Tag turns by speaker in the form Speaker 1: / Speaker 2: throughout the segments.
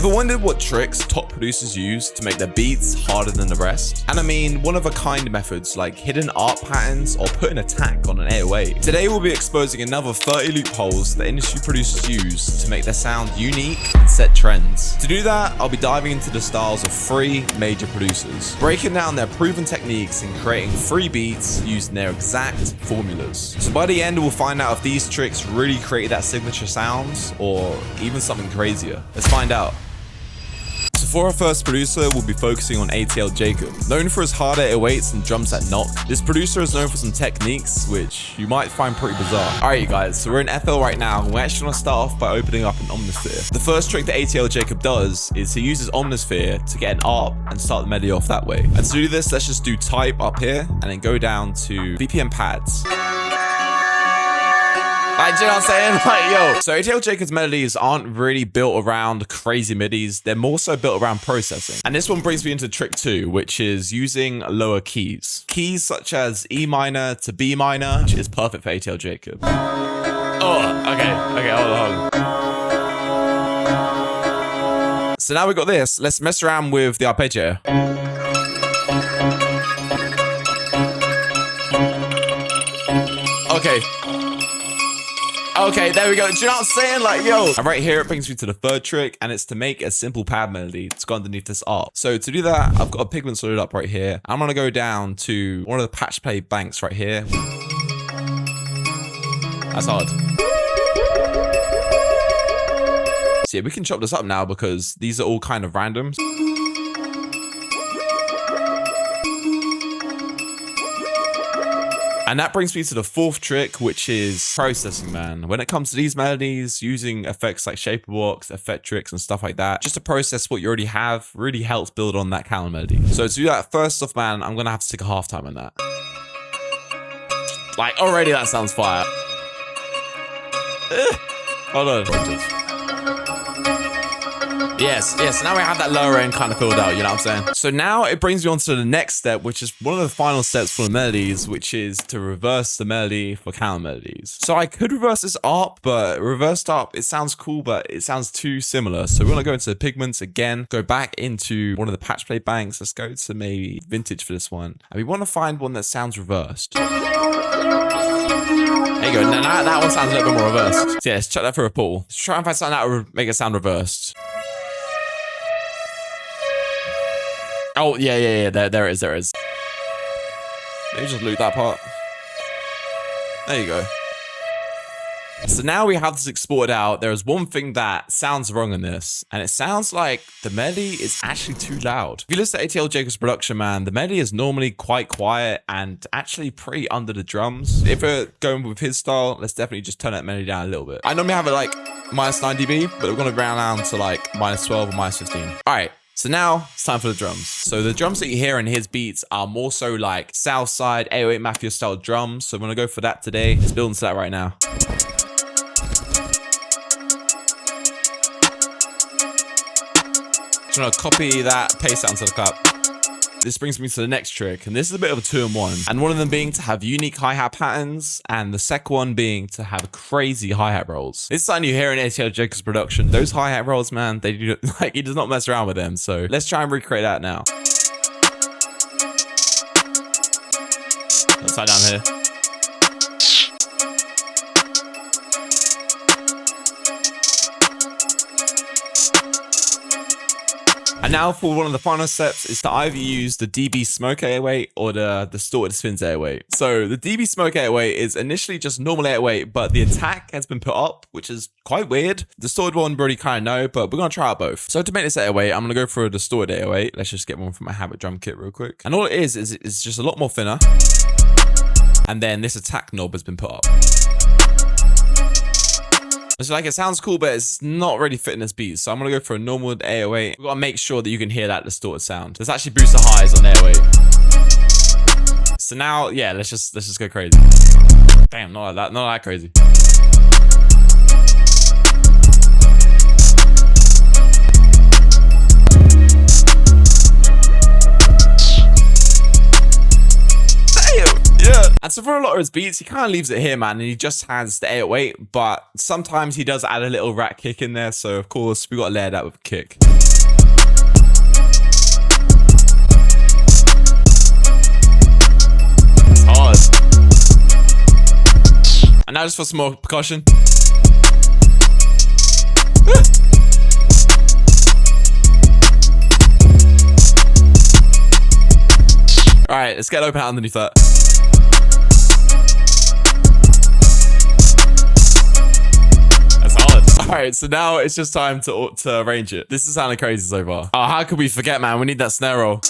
Speaker 1: Ever wondered what tricks top producers use to make their beats harder than the rest? And I mean one-of-a-kind methods like hidden art patterns or putting a tack on an 808. Today we'll be exposing another 30 loopholes that industry producers use to make their sound unique and set trends. To do that, I'll be diving into the styles of 3 major producers, breaking down their proven techniques and creating 3 beats using their exact formulas. So by the end, we'll find out if these tricks really create that signature sounds or even something crazier. Let's find out. So for our first producer, we'll be focusing on ATL Jacob. Known for his hard 808s and drums that knock, this producer is known for some techniques which you might find pretty bizarre. Alright you guys, so we're in FL right now, and we're actually going to start off by opening up an Omnisphere. The first trick that ATL Jacob does is he uses Omnisphere to get an ARP and start the melody off that way. And to do this, let's just do type up here and then go down to BPM pads. Like, do you know what I'm saying? Like, yo. So ATL Jacob's melodies aren't really built around crazy midis. They're more so built around processing. And this one brings me into trick 2, which is using lower keys. Keys such as E minor to B minor, which is perfect for ATL Jacob. Oh, okay, hold on. So now we got this. Let's mess around with the arpeggio. Okay, there we go. Do you know what I'm saying? Like, yo. And right here, it brings me to the third trick, and it's to make a simple pad melody to go underneath this ARP. So to do that, I've got a pigment loaded up right here. I'm going to go down to one of the patch play banks right here. That's hard. So yeah, we can chop this up now because these are all kind of randoms. And that brings me to the fourth trick, which is processing, man. When it comes to these melodies, using effects like Shaperbox, effect tricks, and stuff like that, just to process what you already have, really helps build on that counter melody. So to do that, first off, man, I'm gonna have to take a halftime on that. Like, already that sounds fire. Hold on. Yes, now we have that lower end kind of filled out, you know what I'm saying? So now it brings me on to the next step, which is one of the final steps for the melodies, which is to reverse the melody for counter melodies. So I could reverse this ARP, but reversed ARP, it sounds cool, but it sounds too similar. So we're gonna go into the pigments again, go back into one of the patch play banks. Let's go to maybe vintage for this one. And we wanna find one that sounds reversed. There you go, now that one sounds a little bit more reversed. So yeah, let's check that for a pull. Let's try and find something that would make it sound reversed. Oh, yeah, there it is. Let me just loot that part. There you go. So now we have this exported out. There is one thing that sounds wrong in this, and it sounds like the melody is actually too loud. If you listen to ATL Jacob's production, man, the melody is normally quite quiet and actually pretty under the drums. If we're going with his style, let's definitely just turn that melody down a little bit. I normally have it like -9 dB, but we're gonna round down to like -12 or -15. All right. So now it's time for the drums. So the drums that you hear in his beats are more so like Southside 808 Mafia style drums. So I'm gonna go for that today. Let's build into that right now. Just gonna copy that, paste that onto the cup. This brings me to the next trick, and this is a bit of a 2-in-1. And one of them being to have unique hi-hat patterns, and the second one being to have crazy hi-hat rolls. This is something you hear in ATL Jacob's production. Those hi-hat rolls, man, they do like he does not mess around with them. So let's try and recreate that now. Upside down here. And now for one of the final steps is to either use the DB Smoke 808 or the Distorted Spins 808. So the DB Smoke 808 is initially just normal 808, but the attack has been put up, which is quite weird. The distorted one, we already kind of know, but we're going to try out both. So to make this 808, I'm going to go for a distorted 808. Let's just get one from my Habit drum kit real quick. And all it is just a lot more thinner. And then this attack knob has been put up. It's like, it sounds cool, but it's not really fitting this beat. So I'm going to go for a normal 808. We've got to make sure that you can hear that distorted sound. Let's actually boost the highs on 808. So now, yeah, let's just go crazy. Damn, not that crazy. And so for a lot of his beats, he kind of leaves it here, man, and he just has the 808, but sometimes he does add a little rat kick in there, so of course we got to layer that with a kick. It's hard. And now just for some more percussion. All right, let's get open out underneath that. That's hard. All right, so now it's just time to arrange it. This is sounding crazy so far. Oh, how could we forget, man? We need that snare roll.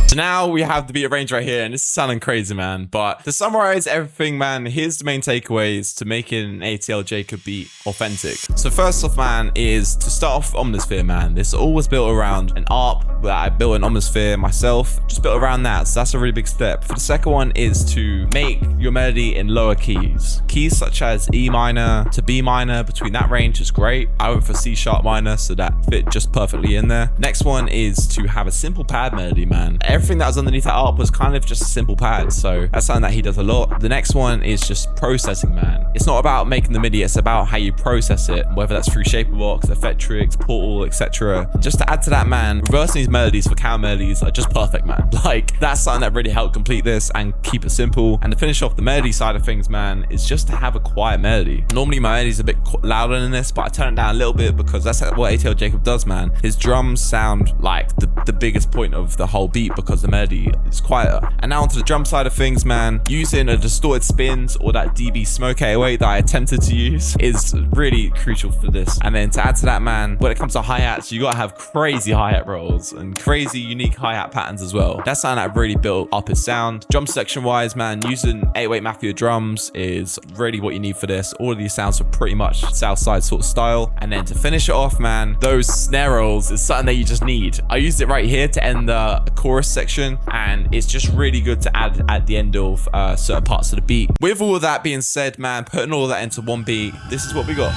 Speaker 1: So now we have the beat arranged right here, and this is sounding crazy, man. But to summarize everything, man, here's the main takeaways to making an ATL Jacob beat authentic. So first off, man, is to start off Omnisphere, man. This all was built around an ARP that I built an Omnisphere myself, just built around that. So that's a really big step. For the second one is to make your melody in lower keys. Keys such as E minor to B minor, between that range is great. I went for C sharp minor, so that fit just perfectly in there. Next one is to have a simple pad melody, man. Everything that was underneath that ARP was kind of just a simple pad, so that's something that he does a lot. The next one is just processing, man. It's not about making the MIDI, it's about how you process it, whether that's through Shaperbox, Effectrix, Portal, etc. Just to add to that, man, reversing these melodies for counter melodies are just perfect, man. Like, that's something that really helped complete this and keep it simple. And to finish off the melody side of things, man, is just to have a quiet melody. Normally my melody is a bit louder than this, but I turn it down a little bit because that's what ATL Jacob does, man. His drums sound like the biggest point of the whole beat because the melody is quieter. And now onto the drum side of things, man, using a distorted spins or that DB Smoke 808 that I attempted to use is really crucial for this. And then to add to that, man, when it comes to hi-hats, you gotta have crazy hi-hat rolls and crazy unique hi-hat patterns as well. That's something that really built up his sound. Drum section wise, man, using 808 Mafia drums is really what you need for this. All of these sounds are pretty much Southside sort of style. And then to finish it off, man, those snare rolls is something that you just need. I used it right here to end the chorus section, and it's just really good to add at the end of certain parts of the beat. With all of that being said, man, putting all of that into one beat, this is what we got.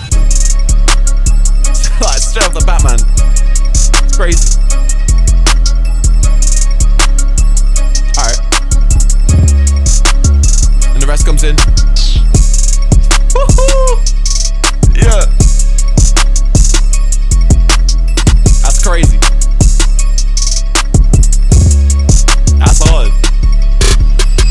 Speaker 1: Like, straight off the bat, man. It's crazy. Alright. And the rest comes in. Woohoo! Yeah. That's crazy. That's hard.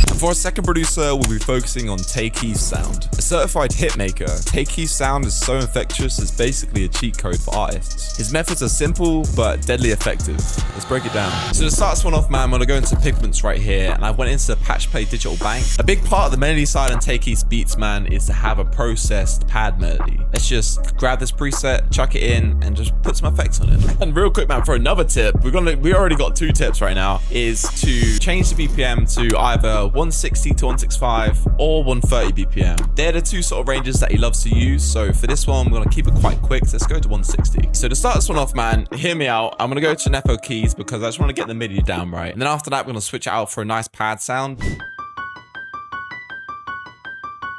Speaker 1: And for our second producer, we'll be focusing on Tay Keith's sound. A certified hitmaker, Tay Keith's sound is so infectious, it's basically a cheat code for artists. His methods are simple, but deadly effective. Let's break it down. So to start this one off, man, I'm gonna go into pigments right here, and I went into the Patch Play Digital Bank. A big part of the melody side on Tay Keith's beats, man, is to have a processed pad melody. Let's just grab this preset, chuck it in, and just put some effects on it. And real quick, man, for another tip, we already got 2 tips right now, is to change the BPM to either 160 to 165 or 130 BPM. They're the 2 sort of ranges that he loves to use. So for this one, I'm gonna keep it quite quick. So let's go to 160. So to start this one off, man, hear me out. I'm gonna go to an FO keys because I just want to get the MIDI down right. And then after that, we're gonna switch it out for a nice pad sound.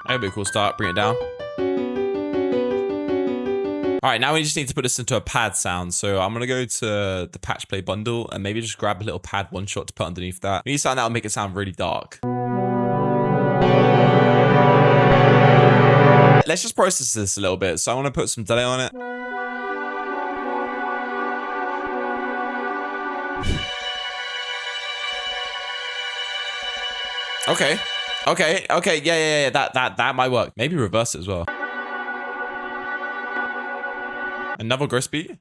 Speaker 1: That'd be a cool start. Bring it down. All right, now we just need to put this into a pad sound. So I'm gonna go to the Patch Play bundle and maybe just grab a little pad one shot to put underneath that. We need something that will make it sound really dark. Let's just process this a little bit. So I want to put some delay on it. Okay. Yeah. That might work. Maybe reverse it as well. Another grist beat.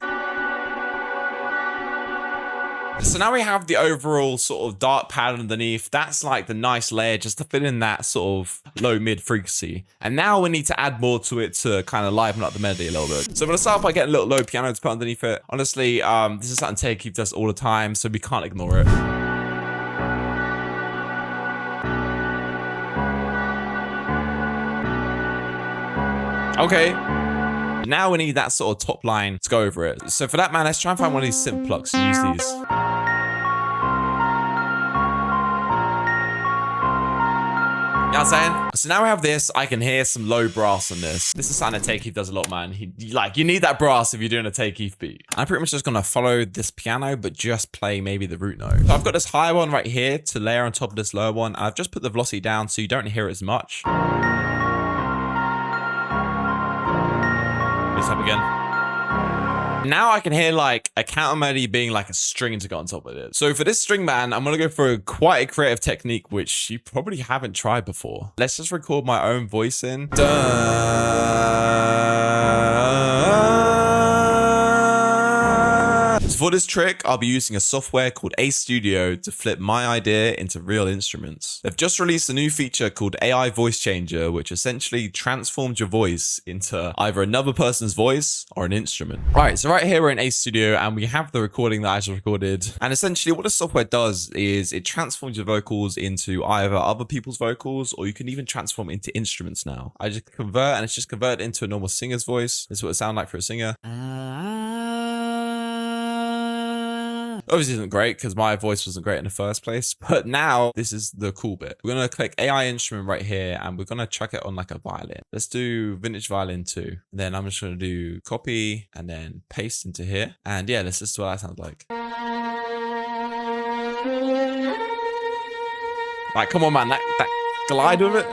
Speaker 1: So now we have the overall sort of dark pad underneath. That's like the nice layer just to fill in that sort of low mid frequency. And now we need to add more to it to kind of liven up the melody a little bit. So I'm gonna start by getting a little low piano to put underneath it. Honestly, this is something Tay Keith does all the time, so we can't ignore it. Okay. Now we need that sort of top line to go over it. So for that, man, let's try and find one of these synth plugs and use these. You know what I'm saying? So now we have this. I can hear some low brass on this. This is something that Take Keith does a lot, man. You need that brass if you're doing a Take Keith beat. I'm pretty much just gonna follow this piano, but just play maybe the root note. So I've got this higher one right here to layer on top of this lower one. I've just put the velocity down so you don't hear it as much. This up again. Now I can hear like a counter melody being like a string to go on top of it. So for this string, man, I'm gonna go for quite a creative technique, which you probably haven't tried before. Let's just record my own voice in. For this trick, I'll be using a software called Studio to flip my idea into real instruments. They've just released a new feature called AI Voice Changer, which essentially transforms your voice into either another person's voice or an instrument. All right, so right here we're in Studio and we have the recording that I just recorded. And essentially what the software does is it transforms your vocals into either other people's vocals, or you can even transform into instruments now. I just convert and it's just converted into a normal singer's voice. This is what it sounds like for a singer. Obviously isn't great because my voice wasn't great in the first place, but now this is the cool bit. We're going to click AI instrument right here and we're going to chuck it on like a violin. Let's do vintage violin 2. Then I'm just going to do copy and then paste into here. And yeah, this is what that sounds like. Like, come on, man, that glide with it.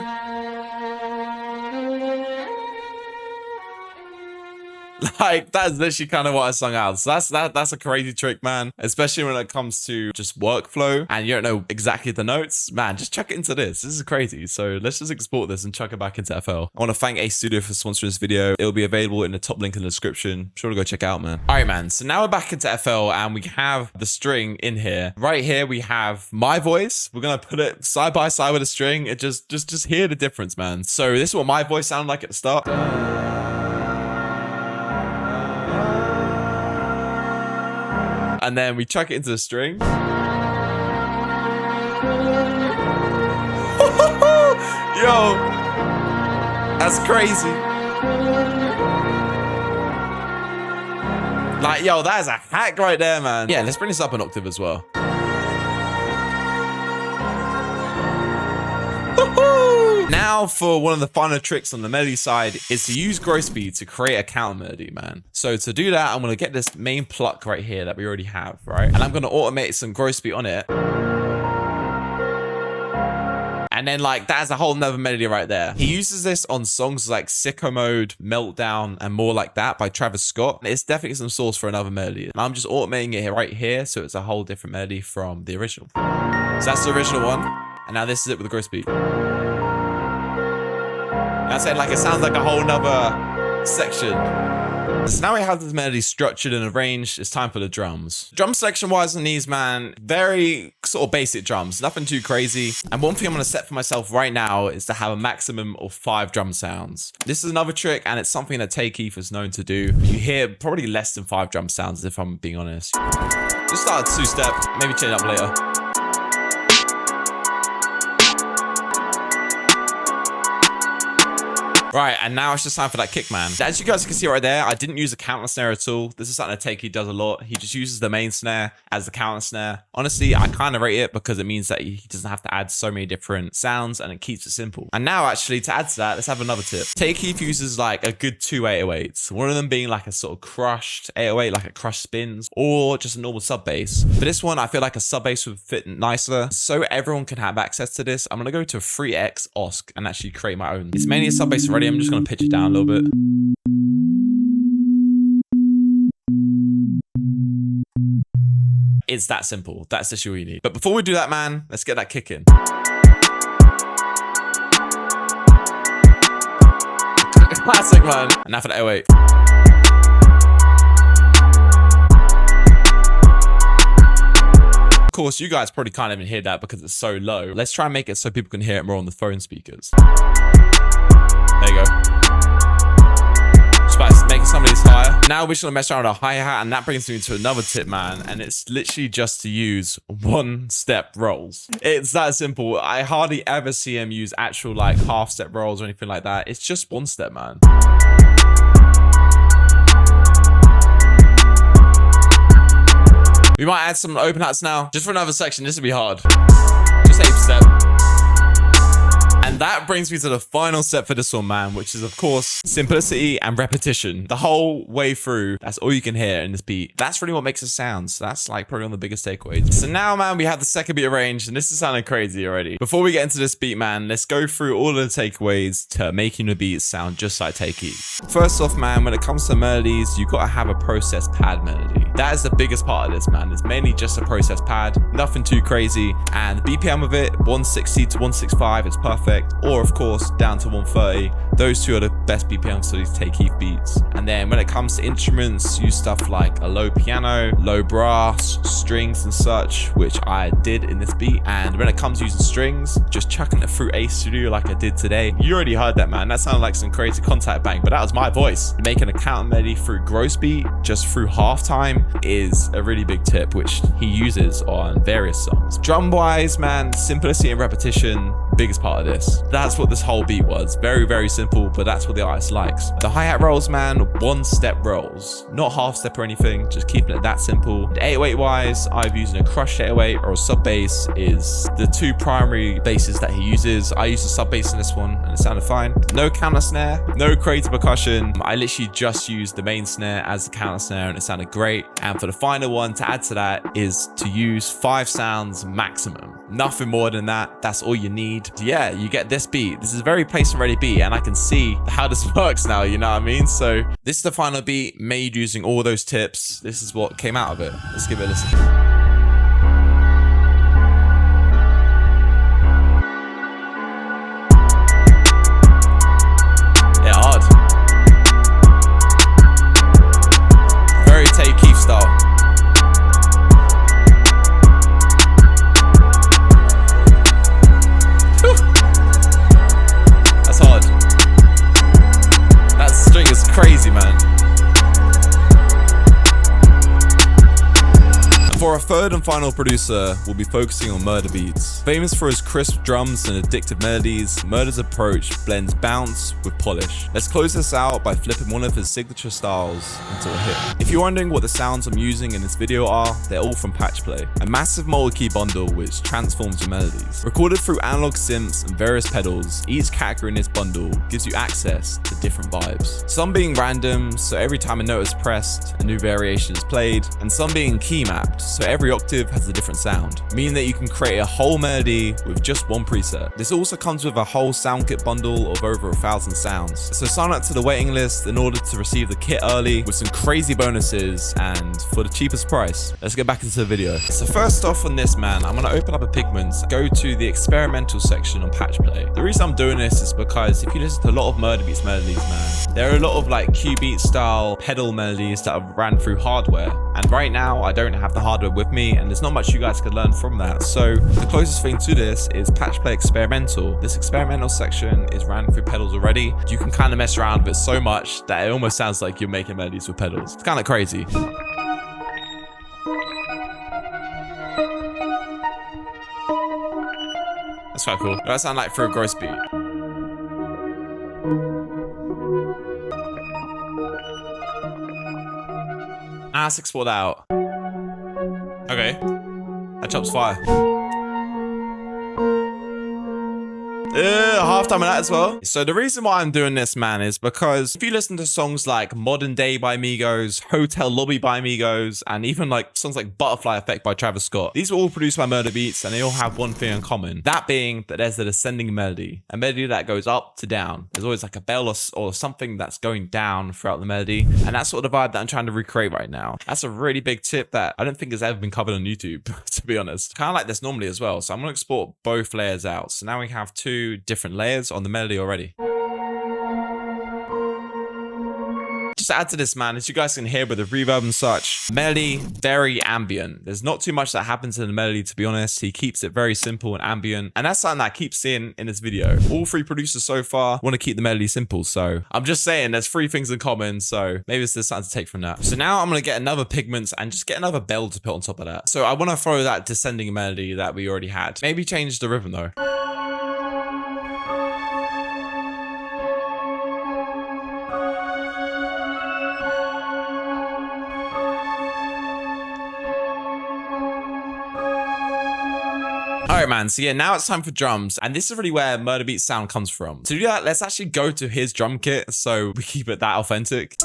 Speaker 1: Like, that's literally kind of what I sung out. So that's a crazy trick, man. Especially when it comes to just workflow and you don't know exactly the notes. Man, just chuck it into this. This is crazy. So let's just export this and chuck it back into FL. I want to thank Studio for sponsoring this video. It'll be available in the top link in the description. Be sure to go check it out, man. All right, man. So now we're back into FL and we have the string in here. Right here, we have my voice. We're going to put it side by side with a string. It just hear the difference, man. So this is what my voice sounded like at the start. And then we chuck it into the string. Yo, that's crazy. Like, yo, that is a hack right there, man. Yeah, let's bring this up an octave as well. Now for one of the final tricks on the melody side is to use gross beat to create a counter melody, man. So to do that, I'm going to get this main pluck right here that we already have, right? And I'm going to automate some gross beat on it. And then like, that's a whole nother melody right there. He uses this on songs like Sicko Mode, Meltdown, and More Like That by Travis Scott. It's definitely some source for another melody. And I'm just automating it right here. So it's a whole different melody from the original. So that's the original one. And now this is it with the gross beat. I said, like, it sounds like a whole nother section. So now we have this melody structured and arranged. It's time for the drums. Drum section wise on these, man, very sort of basic drums, nothing too crazy. And one thing I'm going to set for myself right now is to have a maximum of 5 drum sounds. This is another trick and it's something that Take Keith is known to do. You hear probably less than 5 drum sounds if I'm being honest. Just start 2-step, maybe change up later. Right, and now it's just time for that kick, man. As you guys can see right there, I didn't use a counter snare at all. This is something that Take Keith does a lot. He just uses the main snare as the counter snare. Honestly, I kind of rate it because it means that he doesn't have to add so many different sounds and it keeps it simple. And now actually to add to that, let's have another tip. Take Keith uses like a good 2 808s. One of them being like a sort of crushed 808, like a crushed spins, or just a normal sub bass. For this one, I feel like a sub bass would fit nicer. So everyone can have access to this, I'm gonna go to a 3X OSC and actually create my own. It's mainly a sub bass already. I'm just going to pitch it down a little bit. It's that simple. That's the all you need. But before we do that, man, let's get that kick in. Classic, man. And now for the 808. Of course, you guys probably can't even hear that because it's so low. Let's try and make it so people can hear it more on the phone speakers. There you go. Just about making some of these higher. Now we're just gonna mess around with our hi-hat, and that brings me to another tip, man. And it's literally just to use 1-step rolls. It's that simple. I hardly ever see him use actual like half-step rolls or anything like that. It's just 1-step, man. We might add some open hats now. Just for another section, this will be hard. Just 8-step. And And that brings me to the final step for this one, man, which is, of course, simplicity and repetition. The whole way through, that's all you can hear in this beat. That's really what makes it sound. So that's like probably one of the biggest takeaways. So now, man, we have the second beat arranged, and this is sounding crazy already. Before we get into this beat, man, let's go through all of the takeaways to making the beat sound just like Take E. First off, man, when it comes to melodies, you gotta have a processed pad melody. That is the biggest part of this, man. It's mainly just a processed pad, nothing too crazy. And the BPM of it, 160 to 165 is perfect. Or of course, down to 130. Those two are the best BPMs for these Take E beats. And then when it comes to instruments, use stuff like a low piano, low brass, strings and such, which I did in this beat. And when it comes to using strings, just chucking it through A Studio like I did today. You already heard that, man. That sounded like some crazy contact bang, but that was my voice. Making a counter melody through gross beat, just through halftime, is a really big tip, which he uses on various songs. Drum wise, man, simplicity and repetition, biggest part of this. That's what this whole beat was. Very, very simple, but that's what the artist likes. The hi-hat rolls, man, one step rolls. Not half step or anything, just keeping it that simple. The 808 wise, I've used a crushed 808 or a sub bass is the two primary basses that he uses. I used a sub bass in this one and it sounded fine. No counter snare, no crazy percussion. I literally just used the main snare as the counter snare and it sounded great. And for the final one to add to that is to use 5 sounds maximum. Nothing more than that. That's all you need. Yeah, you get this beat. This is a very place and ready beat, and I can see how this works now, you know what I mean? So this is the final beat made using all those tips. This is what came out of it. Let's give it a listen. Yeah, hard. Very Take Keith style. Crazy, man. For our third and final producer, we'll be focusing on Murder Beats. Famous for his crisp drums and addictive melodies, Murder's approach blends bounce with polish. Let's close this out by flipping one of his signature styles into a hit. If you're wondering what the sounds I'm using in this video are, they're all from Patch Play, a massive multi-key bundle which transforms your melodies. Recorded through analog synths and various pedals, each category in this bundle gives you access to different vibes. Some being random, so every time a note is pressed, a new variation is played, and some being key mapped, so every octave has a different sound, meaning that you can create a whole melody with just one preset. This also comes with a whole sound kit bundle of over 1,000 sounds. So sign up to the waiting list in order to receive the kit early with some crazy bonuses and for the cheapest price. Let's get back into the video. So first off on this, man, I'm gonna open up a Pigments, go to the experimental section on Patch Play. The reason I'm doing this is because if you listen to a lot of Murder Beats melodies, man, there are a lot of like Q-beat style pedal melodies that have ran through hardware. And right now I don't have the hardware with me and there's not much you guys could learn from that. So the closest thing to this is Patch Play Experimental. This experimental section is ran through pedals already. You can kind of mess around with it so much that it almost sounds like you're making melodies with pedals. It's kind of crazy. That's quite cool. That sound like for a gross beat. Let's export that out. Okay. That chop's fire. Halftime of that as well. So the reason why I'm doing this, man, is because if you listen to songs like Modern Day by Migos, Hotel Lobby by Migos, and even like songs like Butterfly Effect by Travis Scott, these were all produced by Murder Beats and they all have one thing in common. That being that there's a descending melody, a melody that goes up to down. There's always like a bell or something that's going down throughout the melody. And that's sort of the vibe that I'm trying to recreate right now. That's a really big tip that I don't think has ever been covered on YouTube, to be honest. Kind of like this normally as well. So I'm going to export both layers out. So now we have two different layers on the melody already. Just to add to this, man, as you guys can hear with the reverb and such, melody, very ambient. There's not too much that happens in the melody, to be honest. He keeps it very simple and ambient. And that's something that I keep seeing in this video. All three producers so far want to keep the melody simple. So I'm just saying there's three things in common. So maybe there's something to take from that. So now I'm going to get another Pigments and just get another bell to put on top of that. So I want to follow that descending melody that we already had. Maybe change the rhythm though. Alright, right, man. So yeah, now it's time for drums. And this is really where Murder Beats sound comes from. To do that, let's actually go to his drum kit so we keep it that authentic.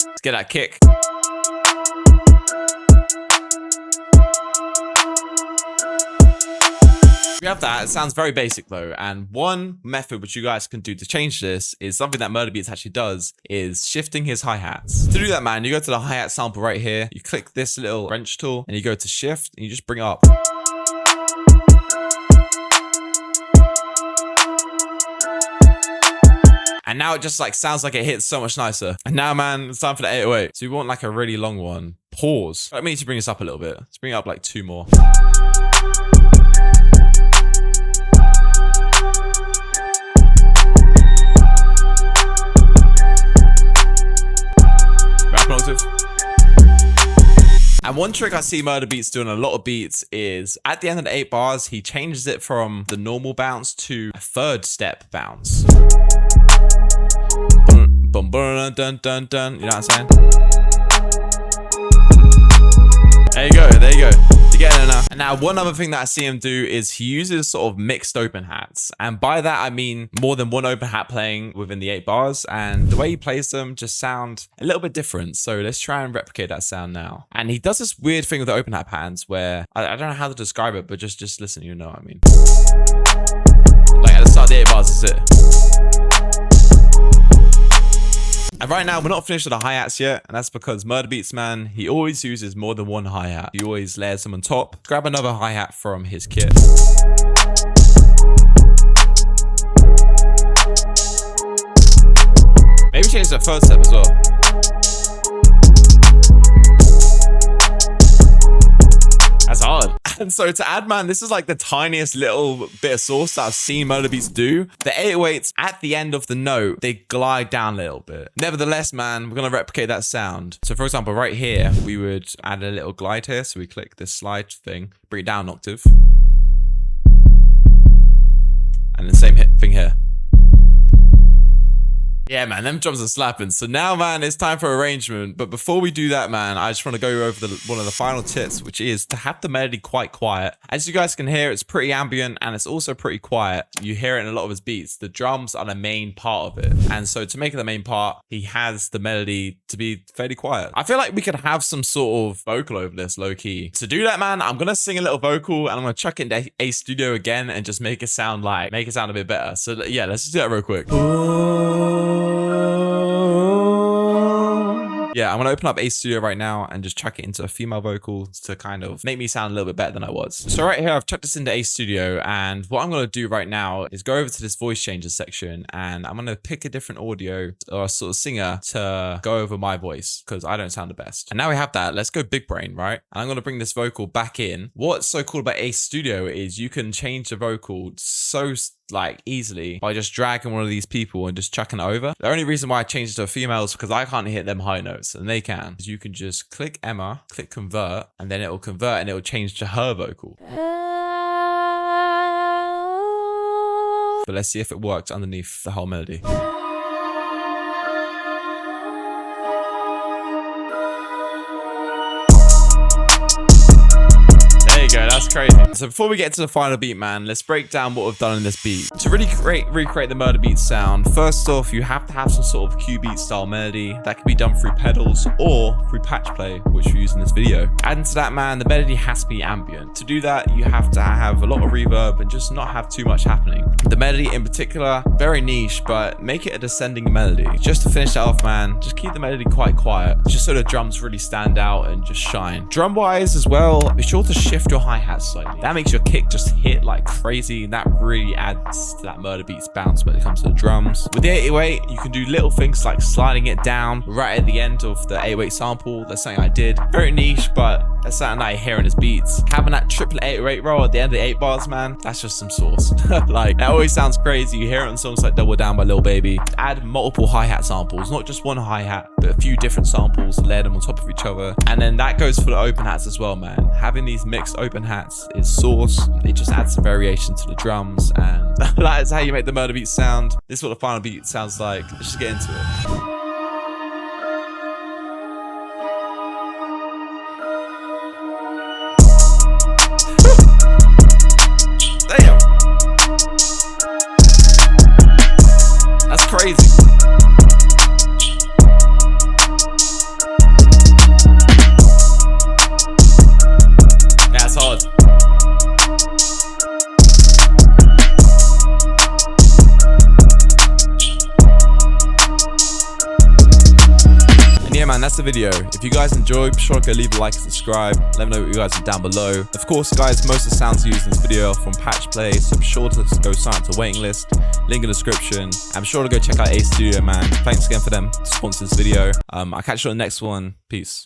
Speaker 1: Let's get that kick. We have that. It sounds very basic though, and one method which you guys can do to change this is something that Murder Beats actually does, is shifting his hi-hats. To do that, man, you go to the hi-hat sample right here, you click this little wrench tool and you go to shift and you just bring it up. And now it just like sounds like it hits so much nicer. And now, man, it's time for the 808. So we want like a really long one. Pause. Let me need to bring this up a little bit. Let's bring it up like 2 more. And one trick I see Murder Beats doing a lot of beats is at the end of the 8 bars, he changes it from the normal bounce to a 3rd step bounce. Boom, boom, dun, dun, dun. You know what I'm saying? There you go, there you go. You get it now. And now one other thing that I see him do is he uses sort of mixed open hats. And by that, I mean more than one open hat playing within the 8 bars. And the way he plays them just sound a little bit different. So let's try and replicate that sound now. And he does this weird thing with the open hat patterns where, I don't know how to describe it, but just listen, you know what I mean. Like at the start of the 8 bars, is it. And right now, we're not finished with the hi-hats yet, and that's because Murder Beats, man, he always uses more than one hi-hat. He always layers them on top. Grab another hi-hat from his kit. Maybe change the 3rd step as well. That's hard. And so to add, man, this is like the tiniest little bit of sauce that I've seen Murder Beats do. The 808s at the end of the note, they glide down a little bit. Nevertheless, man, we're going to replicate that sound. So for example, right here, we would add a little glide here. So we click this slide thing, bring it down an octave. And the same thing here. Yeah, man, them drums are slapping. So now, man, it's time for arrangement. But before we do that, man, I just want to go over one of the final tips, which is to have the melody quite quiet. As you guys can hear, it's pretty ambient and it's also pretty quiet. You hear it in a lot of his beats. The drums are the main part of it. And so to make it the main part, he has the melody to be fairly quiet. I feel like we could have some sort of vocal over this, low key. To do that, man, I'm going to sing a little vocal and I'm going to chuck it into Ace Studio again and just make it sound a bit better. So yeah, let's just do that real quick. Yeah, I'm going to open up Ace Studio right now and just chuck it into a female vocal to kind of make me sound a little bit better than I was. So right here, I've chucked this into Ace Studio, and what I'm going to do right now is go over to this voice changes section, and I'm going to pick a different audio or a sort of singer to go over my voice because I don't sound the best. And now we have that. Let's go big brain, right? And I'm going to bring this vocal back in. What's so cool about Ace Studio is you can change the vocal so like easily by just dragging one of these people and just chucking it over. The only reason why I changed it to a female is because I can't hit them high notes and they can. You can just click Emma, click convert, and then it will convert and it will change to her vocal. But let's see if it works underneath the whole melody. Go, that's crazy. So before we get to the final beat, man, let's break down what we've done in this beat. To really recreate the Murder Beats sound, first off, you have to have some sort of Q beat style melody. That can be done through pedals or through patch play, which we use in this video. Adding to that, man, the melody has to be ambient. To do that, you have to have a lot of reverb and just not have too much happening. The melody in particular, very niche, but make it a descending melody. Just to finish that off, man, just keep the melody quite quiet, just so the drums really stand out and just shine. Drum wise as well, be sure to shift your hi-hat slightly. That makes your kick just hit like crazy, and that really adds to that Murder Beats bounce when it comes to the drums. With the 808, you can do little things like sliding it down right at the end of the 808 sample. That's something I did. Very niche, but that's something that I hear in his beats. Having that triple 808 roll at the end of the 8 bars, man, that's just some sauce. Like, that always sounds crazy. You hear it on songs like Double Down by Lil Baby. Add multiple hi-hat samples, not just one hi-hat, but a few different samples, layer them on top of each other. And then that goes for the open hats as well, man. Having these mixed open hats is sauce. It just adds some variation to the drums, and that is how you make the Murder Beats sound. This is what the final beat sounds like. Let's just get into it. crazy. Yeah, it's hard. Yeah, man, that's the video. If you guys enjoyed, be sure to go leave a like and subscribe. Let me know what you guys think down below. Of course, guys, most of the sounds used in this video are from Patch Play, so be sure to go sign up to waiting list. Link in the description. And be sure to go check out A Studio, man. Thanks again for them to sponsor this video. I'll catch you on the next one. Peace.